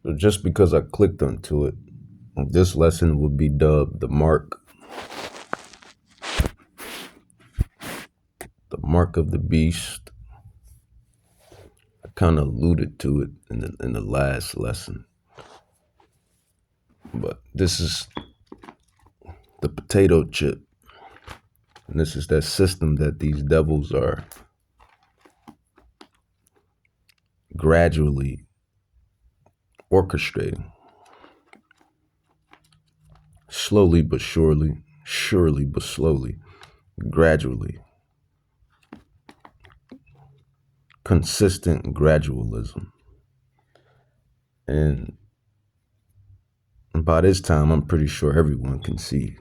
So just because I clicked onto it, this lesson will be dubbed the mark of the beast. I kind of alluded to it in the last lesson, but this is the potato chip, and this is that system that these devils are gradually orchestrating, slowly but surely, surely but slowly, gradually, consistent gradualism. And by this time, I'm pretty sure everyone can see,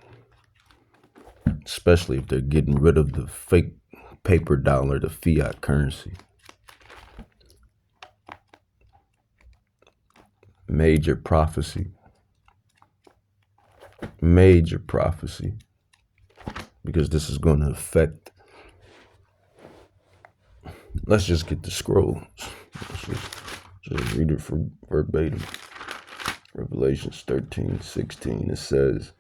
especially if they're getting rid of the fake paper dollar, the fiat currency. Major prophecy, because this is going to affect. Let's just get the scroll. Let's just read it for verbatim. Revelations 13:16. It says,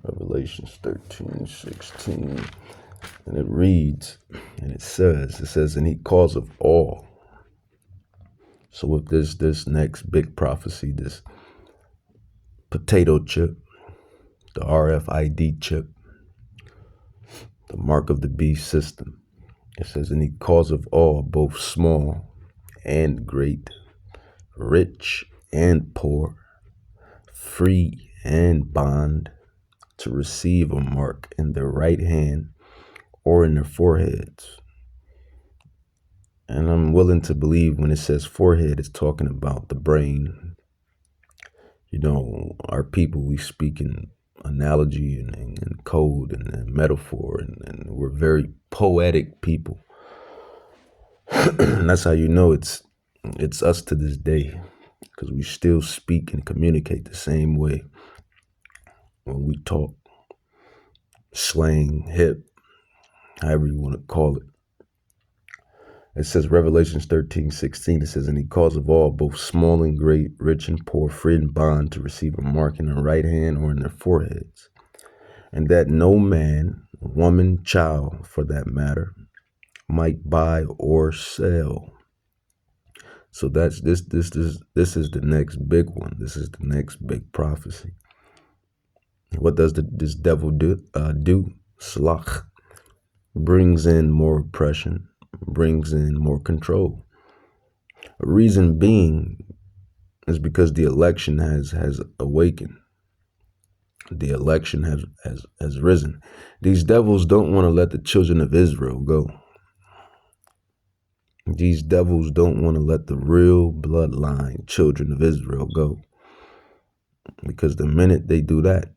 Revelations 13:16, and it reads, and it says, and he calls of all. So with this next big prophecy, this potato chip, the RFID chip, the mark of the beast system, it says, and he calls of all, both small and great, rich and poor, free and bond, to receive a mark in their right hand or in their foreheads. And I'm willing to believe when it says forehead, it's talking about the brain. You know, our people, we speak in analogy and code and metaphor, and we're very poetic people. And that's how you know it's us to this day, because we still speak and communicate the same way when we talk, slang, hip, however you want to call it. It says Revelations 13:16, it says, and he calls of all, both small and great, rich and poor, free and bond, to receive a mark in their right hand or in their foreheads. And that no man, woman, child, for that matter, might buy or sell. So that's this is the next big one. This is the next big prophecy. What does this devil do? Slach brings in more oppression, brings in more control. A reason being is because the election has awakened. The election has risen. These devils don't want to let the children of Israel go. These devils don't want to let the real bloodline children of Israel go. Because the minute they do that,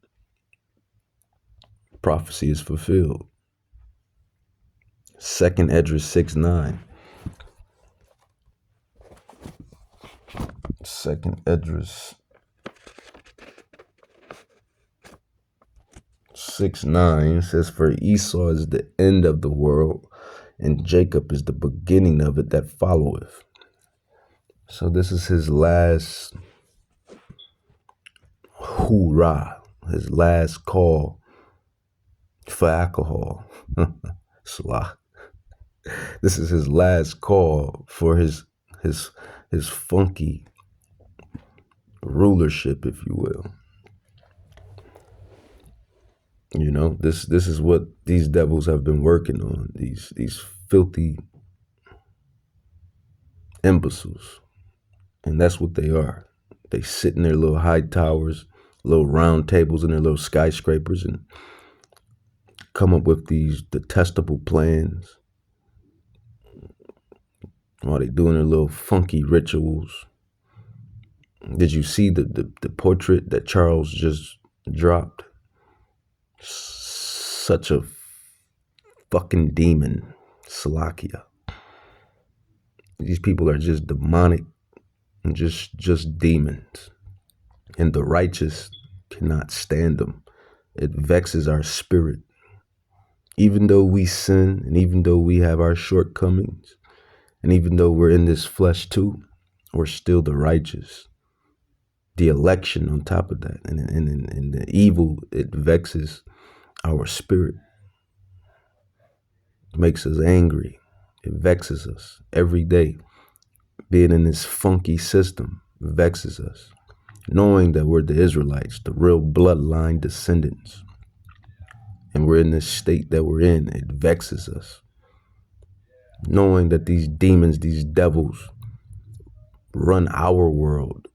prophecy is fulfilled. 2nd Esdras 6:9. 2nd Esdras 6:9 says, for Esau is the end of the world, and Jacob is the beginning of it that followeth. So this is his last hoorah, his last call for alcohol. Salah. This is his last call for his funky rulership, if you will. You know, this is what these devils have been working on, these filthy imbeciles. And that's what they are. They sit in their little high towers, little round tables in their little skyscrapers, and come up with these detestable plans while they doing their little funky rituals. Did you see the portrait that Charles just dropped? Such a fucking demon, Salakia. These people are just demonic and just demons. And the righteous cannot stand them. It vexes our spirit. Even though we sin, and even though we have our shortcomings, and even though we're in this flesh too, we're still the righteous. The election on top of that, and the evil, it vexes our spirit, makes us angry. It vexes us every day. Being in this funky system vexes us. Knowing that we're the Israelites, the real bloodline descendants, and we're in this state that we're in, it vexes us. Knowing that these demons, these devils, run our world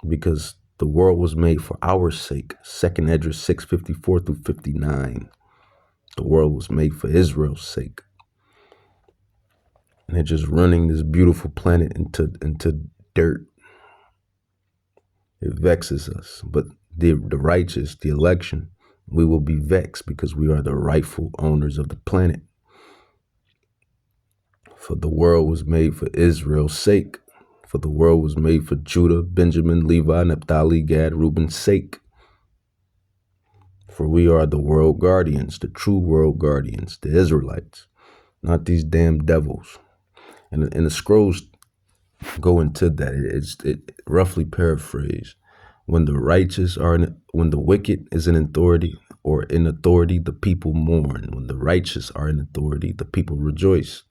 because the world was made for our sake. 2nd Esdras 6:54 through 59. The world was made for Israel's sake. And they're just running this beautiful planet into dirt. It vexes us. But the righteous, the election, we will be vexed because we are the rightful owners of the planet. For the world was made for Israel's sake. For the world was made for Judah, Benjamin, Levi, Naphtali, Gad, Reuben's sake. For we are the world guardians, the true world guardians, the Israelites, not these damn devils. And the scrolls go into that. It roughly paraphrased. When the righteous are when the wicked is in authority, the people mourn. When the righteous are in authority, the people rejoice.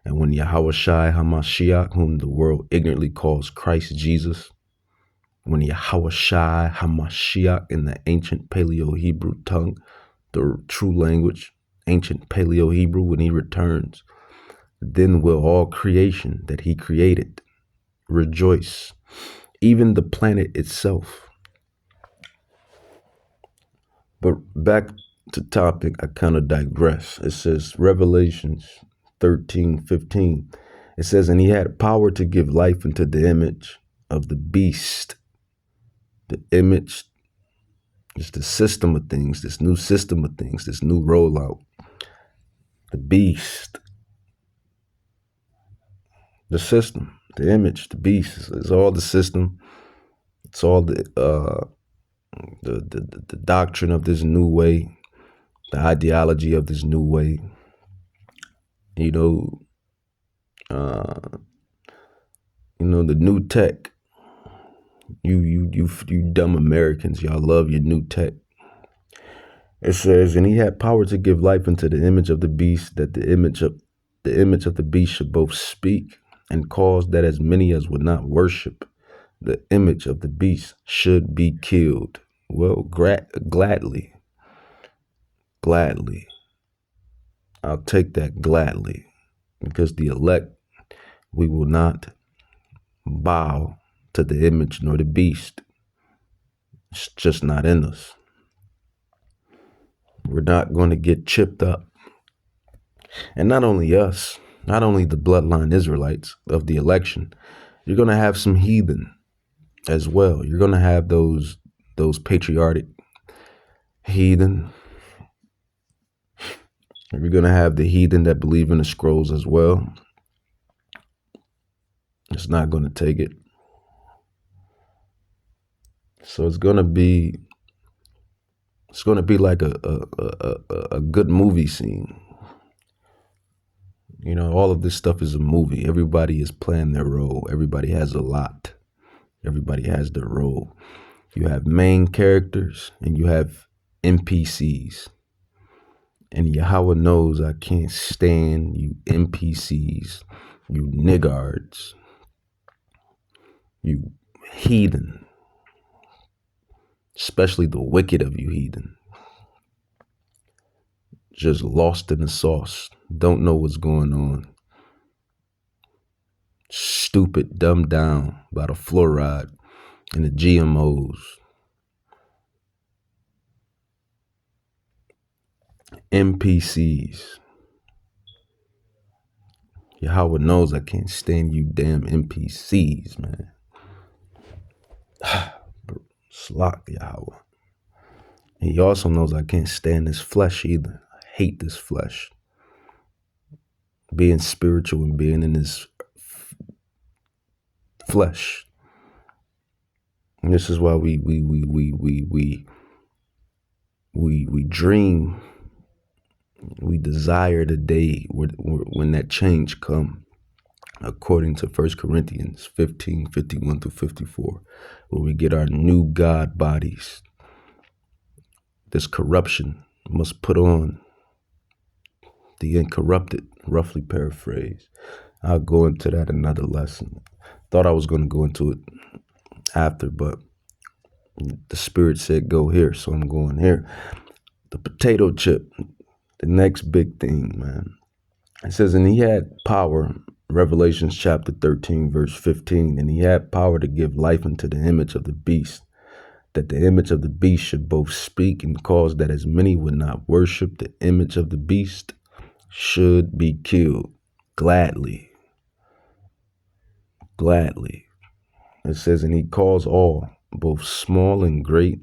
And when Yahweh Shai HaMashiach, whom the world ignorantly calls Christ Jesus, when Yahweh Shai HaMashiach in the ancient Paleo-Hebrew tongue, the true language, ancient Paleo-Hebrew, when he returns, then will all creation that he created rejoice, even the planet itself. But back to topic, I kind of digress. It says Revelations 13:15. It says, and he had power to give life into the image of the beast. The image is the system of things, this new system of things, this new rollout. The beast, the system, the image, the beast is all the system. It's all the doctrine of this new way, the ideology of this new way. You know, the new tech. You dumb Americans, y'all love your new tech. It says, and he had power to give life into the image of the beast, that the image of the beast should both speak and cause that as many as would not worship the image of the beast should be killed. Well, gladly. I'll take that gladly, because the elect, we will not bow to the image nor the beast. It's just not in us. We're not going to get chipped up. And not only us, not only the bloodline Israelites of the election, you're going to have some heathen as well. You're going to have those patriotic heathen. You're going to have the heathen that believe in the scrolls as well. It's not going to take it. So it's going to be like a good movie scene. You know, all of this stuff is a movie. Everybody is playing their role. Everybody has a lot. Everybody has their role. You have main characters and you have NPCs. And Yahweh knows I can't stand you NPCs, you niggards, you heathen, especially the wicked of you heathen. Just lost in the sauce, don't know what's going on. Stupid, dumbed down by the fluoride and the GMOs. NPCs. Yahweh knows I can't stand you damn NPCs, man. Slack, Yahweh. And he also knows I can't stand this flesh either. I hate this flesh. Being spiritual and being in this flesh. And this is why we dream We desire the day when that change come, according to 1 Corinthians 15:51 through 54, where we get our new God bodies. This corruption must put on the incorrupted, roughly paraphrased. I'll go into that another lesson. Thought I was going to go into it after, but the Spirit said go here, so I'm going here. The potato chip, the next big thing, man. It says, and he had power, Revelations chapter 13, verse 15, and he had power to give life unto the image of the beast, that the image of the beast should both speak and cause that as many would not worship the image of the beast should be killed. Gladly. It says, and he calls all, both small and great,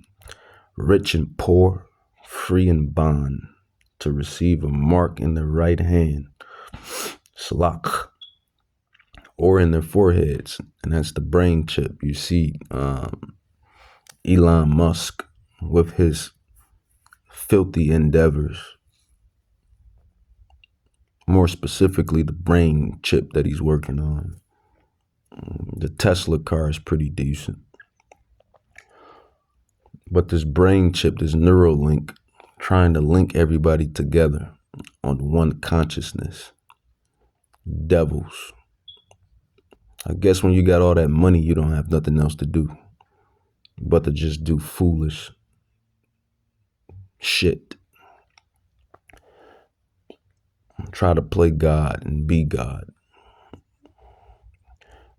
rich and poor, free and bond, to receive a mark in their right hand, salak, or in their foreheads, and that's the brain chip. You see Elon Musk with his filthy endeavors, more specifically the brain chip that he's working on. The Tesla car is pretty decent, but this brain chip, this neural link, trying to link everybody together on one consciousness. Devils. I guess when you got all that money, you don't have nothing else to do but to just do foolish shit. Try to play God and be God.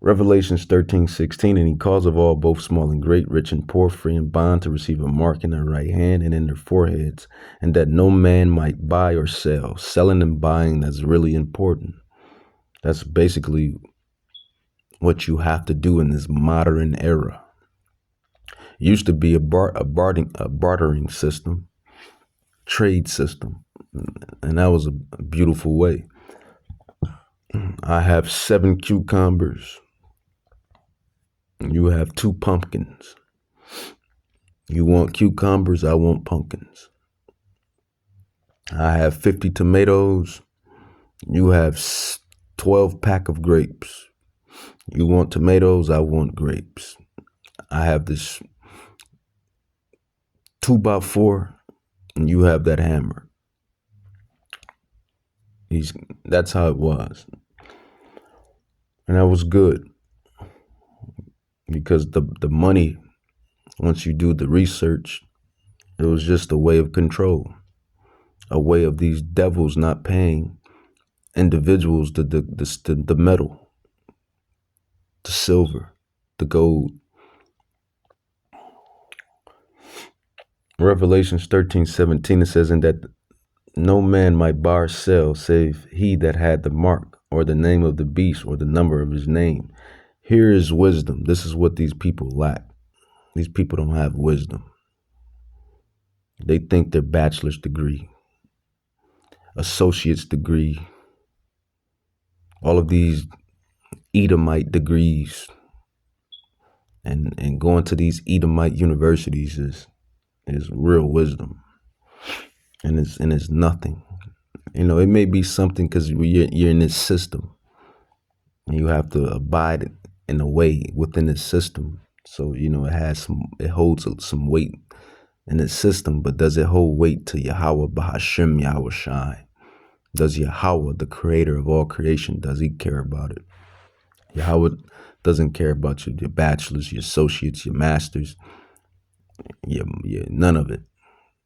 Revelations 13:16, and he calls of all, both small and great, rich and poor, free and bond, to receive a mark in their right hand and in their foreheads, and that no man might buy or sell. Selling and buying, that's really important. That's basically what you have to do in this modern era. It used to be a bartering system, trade system, and that was a beautiful way. I have 7 cucumbers. You have 2 pumpkins. You want cucumbers, I want pumpkins. I have 50 tomatoes. You have 12 pack of grapes. You want tomatoes, I want grapes. I have this 2x4, and you have that hammer. That's how it was. And that was good. Because the money, once you do the research, it was just a way of control, a way of these devils not paying individuals the metal, the silver, the gold. Revelations 13:17, it says, and that no man might buy or sell save he that had the mark or the name of the beast or the number of his name. Here is wisdom. This is what these people lack. These people don't have wisdom. They think their bachelor's degree, associate's degree, all of these Edomite degrees, and going to these Edomite universities is real wisdom. And it's nothing. You know, it may be something because you're in this system. And you have to abide in a way within this system. So, you know, it holds some weight in the system, but does it hold weight to Yahweh Bahashim Yahweh Shai? Does Yahweh, the creator of all creation, does he care about it? Yahweh doesn't care about your bachelors, your associates, your masters, none of it.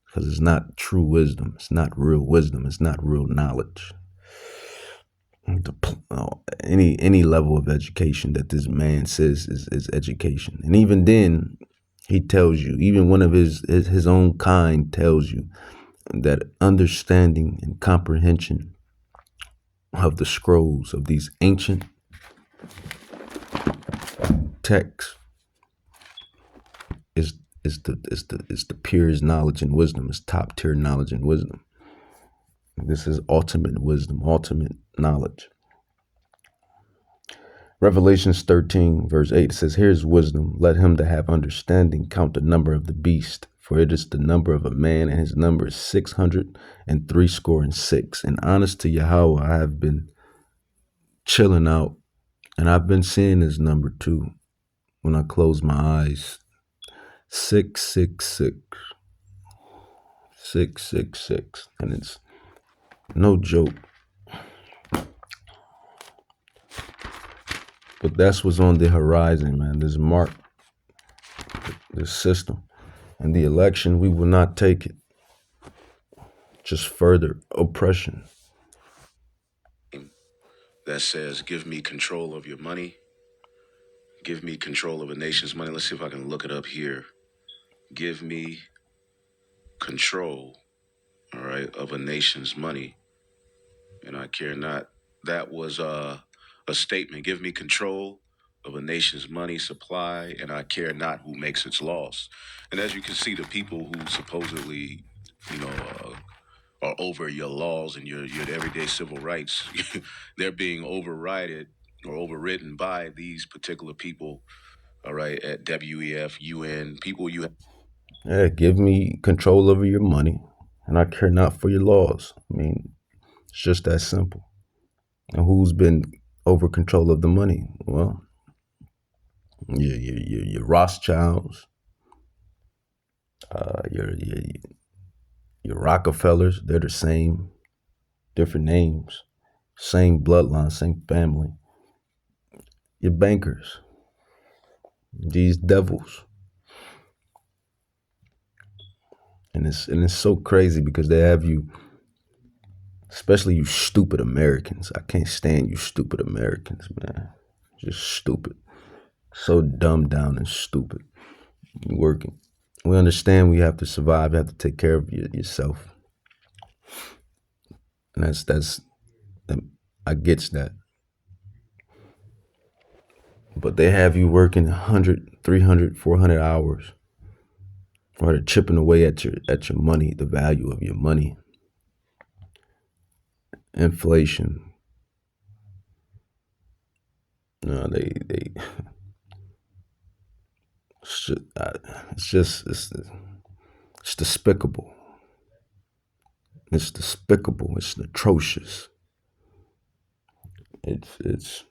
Because it's not true wisdom. It's not real wisdom. It's not real knowledge. Any level of education that this man says is education. And even then, he tells you, even one of his own kind tells you that understanding and comprehension of the scrolls of these ancient texts is the purest knowledge and wisdom. It's top tier knowledge and wisdom. This is ultimate wisdom, ultimate knowledge. Revelations 13, verse 8 says, here's wisdom. Let him that have understanding count the number of the beast, For it is the number of a man, and his number is 666. And honest to Yahweh, I have been chilling out, and I've been seeing this number too when I close my eyes. 666. 666. And it's no joke. But that's what's on the horizon, man. This mark, this system. And the election, we will not take it. Just further oppression. That says, give me control of your money. Give me control of a nation's money. Let's see if I can look it up here. Give me control, all right, of a nation's money. And I care not. That was a statement. Give me control of a nation's money supply, and I care not who makes its laws. And as you can see, the people who supposedly, are over your laws and your everyday civil rights, they're being overridden or overridden by these particular people, all right, at WEF, UN, people you have. Yeah, give me control over your money, and I care not for your laws. I mean, it's just that simple. And who's been over control of the money? Well, your Rothschilds, your Rockefellers. They're the same, different names, same bloodline, same family. Your bankers, these devils. And it's so crazy because they have you, especially you stupid Americans. I can't stand you stupid Americans, man. Just stupid. So dumbed down and stupid. Working. We understand we have to survive. You have to take care of yourself. And that's I gets that. But they have you working 100, 300, 400 hours. Or they're chipping away at your money, the value of your money. Inflation. No, they it's despicable. It's despicable. It's atrocious. It's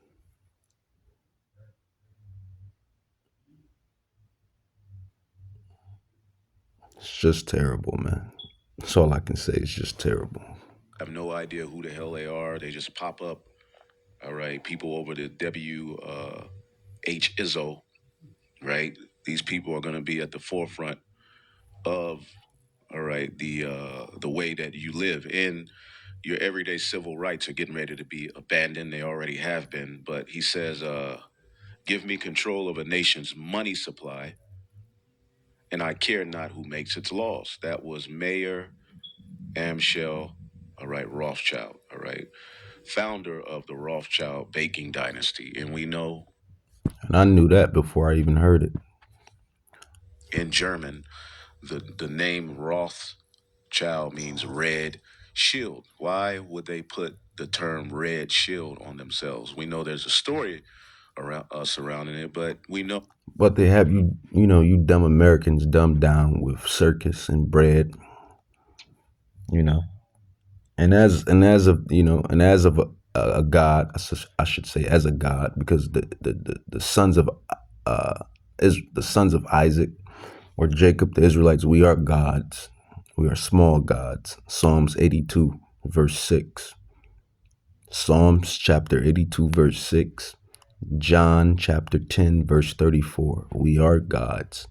just terrible, man. That's all I can say. It's just terrible. I have no idea who the hell they are. They just pop up. All right, people over the H ISO, right? These people are going to be at the forefront of, all right, the way that you live in. Your everyday civil rights are getting ready to be abandoned. They already have been. But he says, give me control of a nation's money supply, and I care not who makes its laws. That was Mayor Amschel, all right, Rothschild, all right, founder of the Rothschild baking dynasty. And we know, And I knew that before I even heard it. in German, the name Rothschild means red shield. Why would they put the term red shield on themselves? We know there's a story around surrounding it, but we know. But they have you, you dumb Americans dumbed down with circus and bread, and as of a god, I should say as a god, because the sons of the sons of Isaac or Jacob, the Israelites, we are gods, we are small gods. Psalms 82 verse 6. Psalms chapter 82 verse 6. John chapter 10 verse 34. We are gods.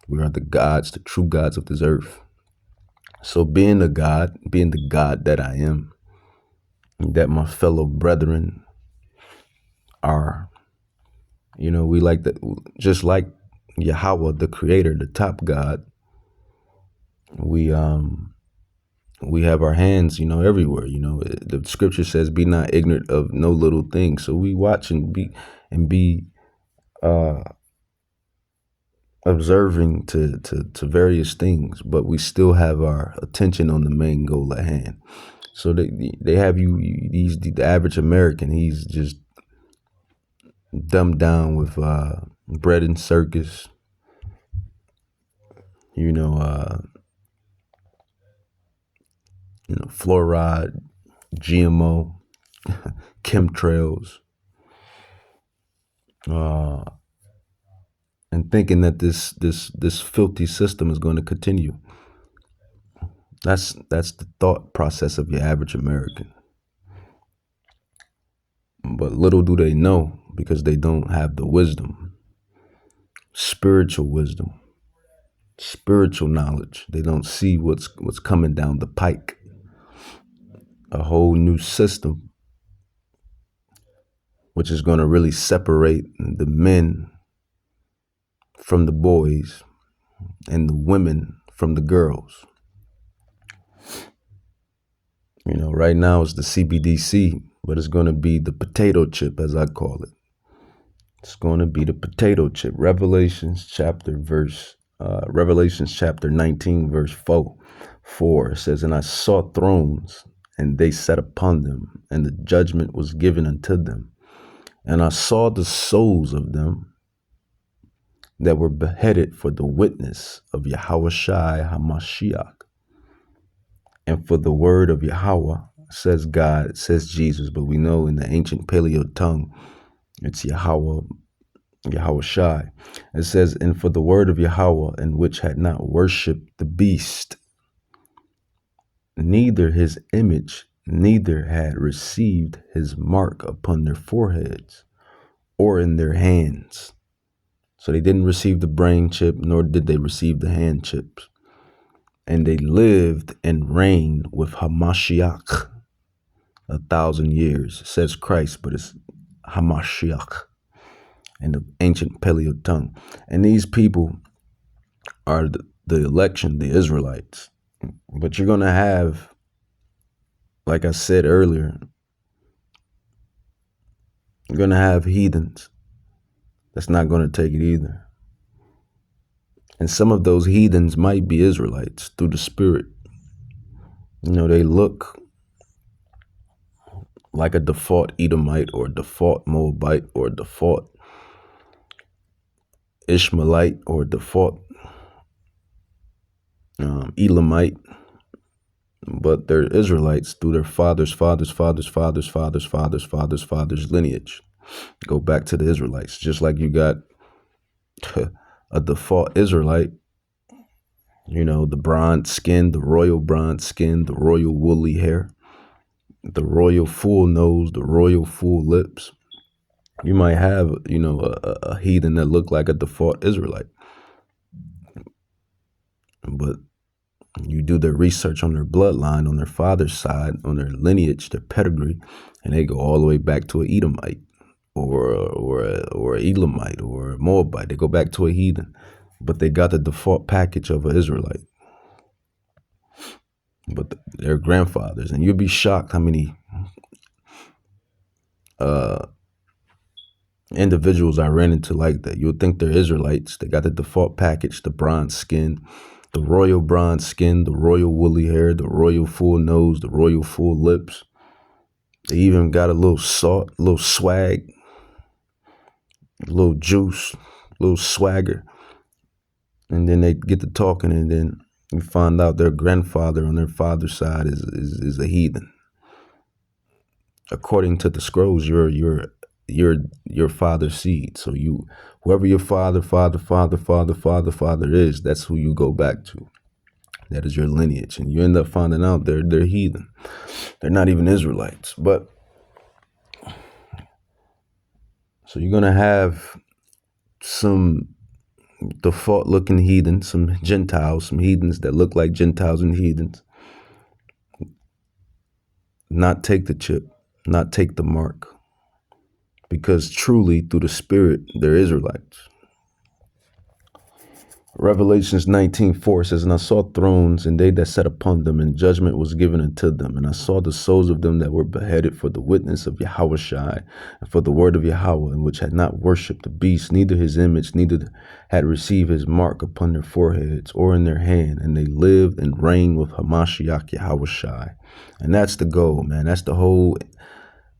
We are the gods, the true gods of this earth. So being the God that I am, that my fellow brethren are, we like that, just like Yahweh, the creator, the top God, we have our hands, everywhere. The scripture says, be not ignorant of no little thing. So we watch and be observing to various things, but we still have our attention on the main goal at hand. So they have the average American, he's just dumbed down with bread and circus, you know, uh, fluoride, GMO, chemtrails, uh, and thinking that this filthy system is going to continue. That's the thought process of your average American. But little do they know, because they don't have the wisdom, spiritual wisdom, spiritual knowledge. They don't see what's coming down the pike. A whole new system, which is going to really separate the men from the boys and the women from the girls. Right now it's the CBDC, but it's going to be the potato chip, as I call it. It's going to be the potato chip. Revelations chapter 19, verse 4 says, "And I saw thrones, and they sat upon them, and the judgment was given unto them. And I saw the souls of them that were beheaded for the witness of Yahushai HaMashiach, and for the word of Yahweh," says God, says Jesus, but we know in the ancient Paleo tongue, it's Yahweh, Yahushai. It says, "And for the word of Yahweh, in which had not worshipped the beast, neither his image, neither had received his mark upon their foreheads or in their hands." So they didn't receive the brain chip, nor did they receive the hand chips. "And they lived and reigned with Hamashiach 1,000 years," says Christ, but it's Hamashiach in the ancient Paleo tongue. And these people are the election, the Israelites. But you're going to have, like I said earlier, you're going to have heathens that's not going to take it either. And some of those heathens might be Israelites through the Spirit. They look like a default Edomite or a default Moabite or a default Ishmaelite or a default Elamite, but they're Israelites through their fathers' lineage. Go back to the Israelites, just like you got a default Israelite, the bronze skin, the royal bronze skin, the royal woolly hair, the royal full nose, the royal full lips. You might have, a heathen that looked like a default Israelite. But you do their research on their bloodline, on their father's side, on their lineage, their pedigree, and they go all the way back to an Edomite or a Elamite or a Moabite. They go back to a heathen, but they got the default package of an Israelite. But their grandfathers, and you'll be shocked how many individuals I ran into like that. You'll think they're Israelites. They got the default package, the bronze skin, the royal bronze skin, the royal woolly hair, the royal full nose, the royal full lips. They even got a little salt, a little swag, a little juice, a little swagger. And then they get to talking, and then you find out their grandfather on their father's side is a heathen. According to the scrolls, your father's seed. So whoever your father is, that's who you go back to. That is your lineage. And you end up finding out they're heathen. They're not even Israelites. But so you're gonna have some default looking heathens, some Gentiles, some heathens that look like Gentiles and heathens, not take the chip, not take the mark. Because truly, through the Spirit, they're Israelites. Revelations 19:4 says, "And I saw thrones, and they that sat upon them, and judgment was given unto them. And I saw the souls of them that were beheaded for the witness of Yahushai, and for the word of Yahweh, and which had not worshipped the beast, neither his image, neither had received his mark upon their foreheads or in their hand. And they lived and reigned with Hamashiach Yahushai." And that's the goal, man. That's the whole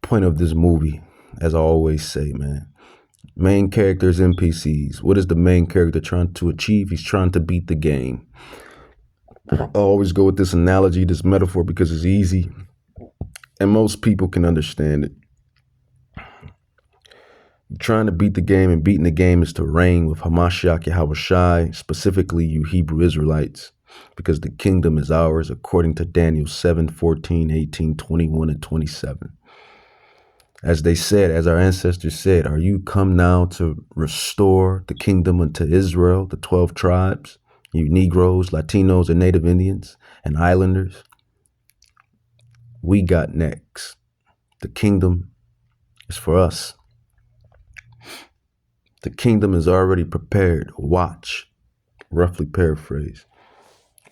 point of this movie, as I always say, man. Main characters, NPCs. What is the main character trying to achieve? He's trying to beat the game. I always go with this analogy, this metaphor, because it's easy and most people can understand it. Trying to beat the game, and beating the game is to reign with Hamashiach Yahushai, specifically you Hebrew Israelites, because the kingdom is ours, according to Daniel 7, 14, 18, 21, and 27. As they said, as our ancestors said, are you come now to restore the kingdom unto Israel, the 12 tribes, you Negroes, Latinos, and Native Indians, and Islanders? We got next. The kingdom is for us. The kingdom is already prepared. Watch. Roughly paraphrase.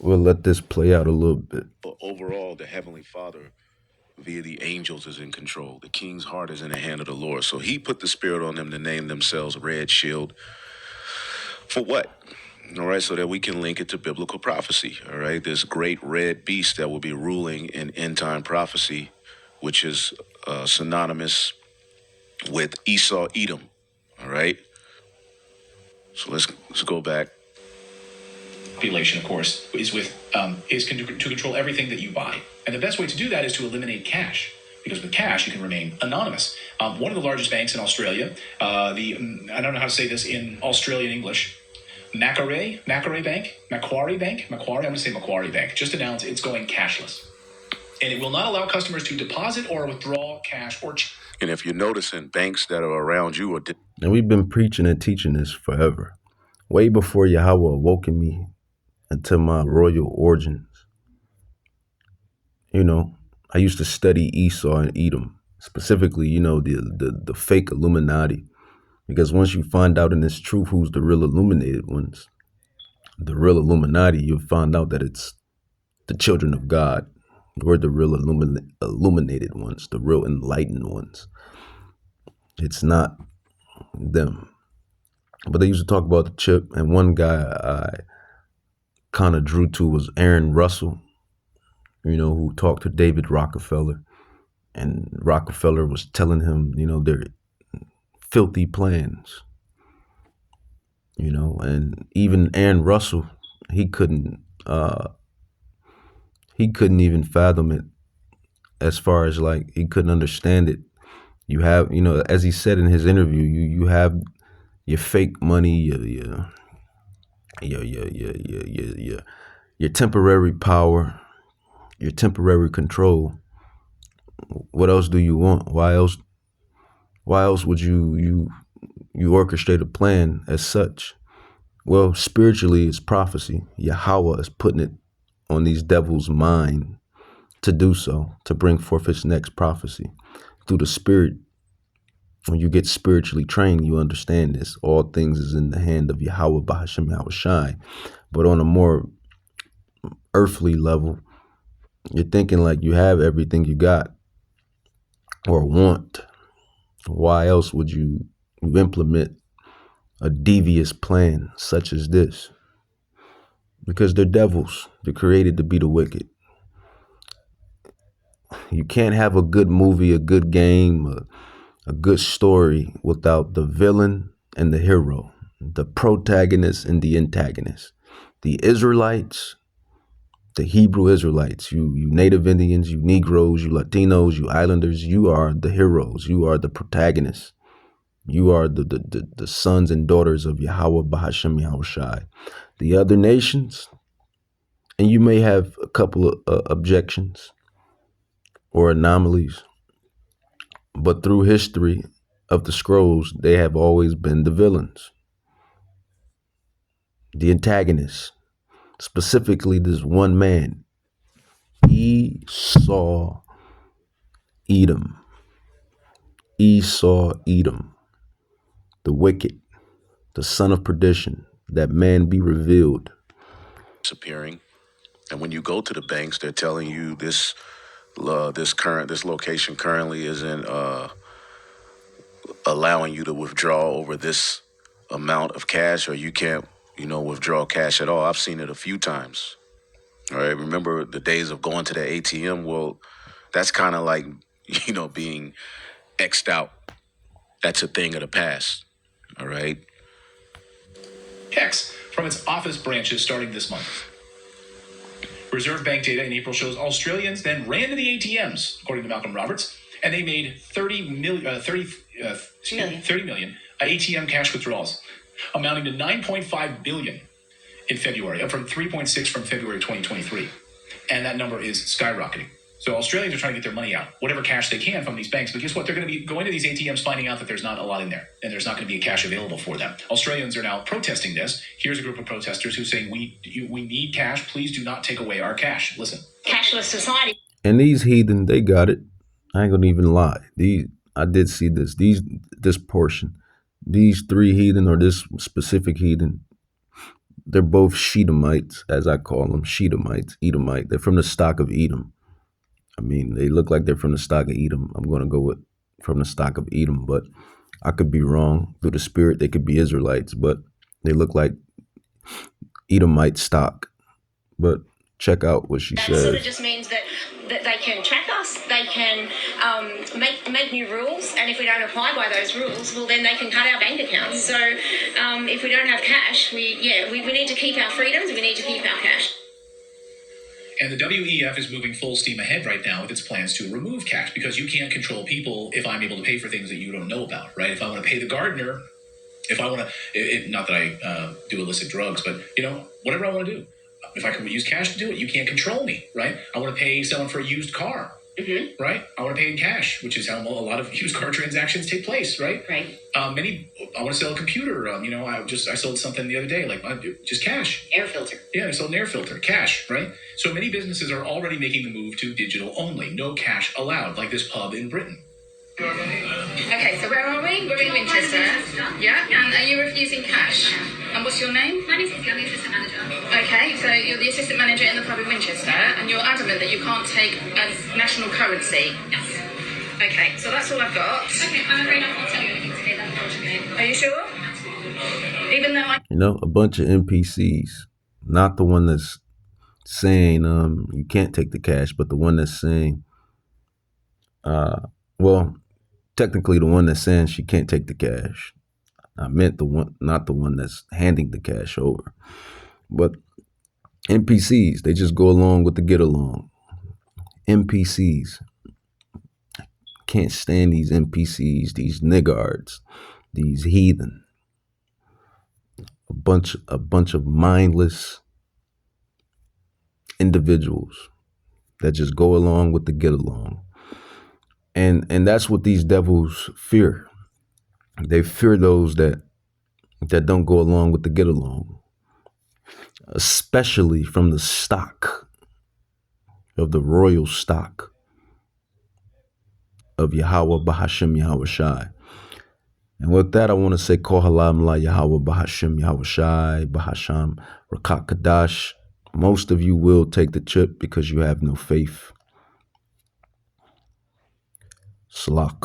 We'll let this play out a little bit. Overall, the Heavenly Father, via the angels, is in control. The king's heart is in the hand of the Lord. So he put the spirit on them to name themselves Red Shield. For what? All right, so that we can link it to biblical prophecy. All right, this great red beast that will be ruling in end time prophecy, which is synonymous with Esau, Edom. All right, so let's go back. Population, of course, is to control everything that you buy, and the best way to do that is to eliminate cash. Because with cash, you can remain anonymous. One of the largest banks in Australia, I don't know how to say this in Australian English, Macquarie Bank, I'm going to say Macquarie Bank, just announced it's going cashless. And it will not allow customers to deposit or withdraw cash or... And if you're noticing, banks that are around you are... And we've been preaching and teaching this forever. Way before Yahweh awoken me into my royal origins. You know, I used to study Esau and Edom. Specifically, you know, the fake Illuminati. Because once you find out in this truth who's the real illuminated ones, the real Illuminati, you'll find out that it's the children of God. We're the real illuminated ones, the real enlightened ones. It's not them. But they used to talk about the chip, and one guy I kind of drew to was Aaron Russell, you know, who talked to David Rockefeller. And Rockefeller was telling him, you know, their filthy plans, you know, and even Aaron Russell, he couldn't even fathom it, as far as like he couldn't understand it. You have, you know, as he said in his interview, you have your fake money, your temporary power, your temporary control. What else do you want? Why else would you orchestrate a plan as such? Well, spiritually, it's prophecy. Yahweh is putting it on these devils' mind to do so, to bring forth its next prophecy. Through the spirit, when you get spiritually trained, you understand this. All things is in the hand of Yahweh Bahashem Yahushai. But on a more earthly level, you're thinking like you have everything you got or want. Why else would you implement a devious plan such as this? Because they're devils. They're created to be the wicked. You can't have a good movie, a good game, a good story without the villain and the hero, the protagonist and the antagonist. The Israelites, the Hebrew Israelites, you Native Indians, you Negroes, you Latinos, you Islanders, you are the heroes. You are the protagonists. You are the sons and daughters of Yahweh Bahashem Yahushai. The other nations, and you may have a couple of objections or anomalies, but through history of the scrolls, they have always been the villains, the antagonists. Specifically, this one man, Esau, Edom, the wicked, the son of perdition, that man be revealed. Disappearing. And when you go to the banks, they're telling you this location currently isn't allowing you to withdraw over this amount of cash, or you can't, withdraw cash at all. I've seen it a few times. All right, remember the days of going to the ATM? Well, that's kind of like, being X'd out. That's a thing of the past. All right. Checks from its office branches starting this month. Reserve Bank data in April shows Australians then ran to the ATMs, according to Malcolm Roberts, and they made 30 million ATM cash withdrawals, amounting to 9.5 billion in February, up from 3.6 from February 2023. And that number is skyrocketing. So Australians are trying to get their money out, whatever cash they can from these banks. But guess what? They're going to be going to these ATMs finding out that there's not a lot in there and there's not going to be cash available for them. Australians are now protesting this. Here's a group of protesters who are saying, we need cash. Please do not take away our cash. Listen. Cashless society. And these heathen, they got it. I ain't gonna even lie. I did see this portion. These three heathen, or this specific heathen, they're both Shedemites, as I call them, Shedemites, Edomite. They're from the stock of Edom. I mean, they look like they're from the stock of Edom. I'm going to go with from the stock of Edom, but I could be wrong. Through the spirit, they could be Israelites, but they look like Edomite stock. But check out what she says. That sort of just means that they can track us, they can make new rules, and if we don't abide by those rules, well, then they can cut our bank accounts. So if we don't have cash, we need to keep our freedoms, we need to keep our cash. And the WEF is moving full steam ahead right now with its plans to remove cash, because you can't control people if I'm able to pay for things that you don't know about, right? If I want to pay the gardener, if I want to, not that I do illicit drugs, but, whatever I want to do. If I can use cash to do it, you can't control me, right? I want to pay someone for a used car, right? I want to pay in cash, which is how a lot of used car transactions take place, right? Right. I want to sell a computer. I sold something the other day, just cash. Air filter. Yeah, I sold an air filter, cash, right? So many businesses are already making the move to digital only, no cash allowed, like this pub in Britain. Okay, so where are we? We're in Winchester. Yeah, and are you refusing cash? And what's your name? My name's Izzy, I'm the assistant manager. Okay, so you're the assistant manager in the pub in Winchester, and you're adamant that you can't take a national currency. Yes. Okay, so that's all I've got. Okay, I'm afraid I can't tell you anything today, that's unfortunate. Are you sure? Even though A bunch of NPCs, not the one that's saying you can't take the cash, but the one that's saying, technically the one that's saying she can't take the cash. I meant the one, not the one that's handing the cash over. But NPCs, they just go along with the get along. NPCs. Can't stand these NPCs, these niggards, these heathen. A bunch of mindless individuals that just go along with the get along. And that's what these devils fear. They fear those that don't go along with the get along, especially from the stock of the royal stock of Yahweh Bahashem Yahweh Shai. And with that, I want to say Kohalam La Yahweh Bahashem Yahweh Shai Bahasham Rakat Kadash. Most of you will take the chip because you have no faith. Slak.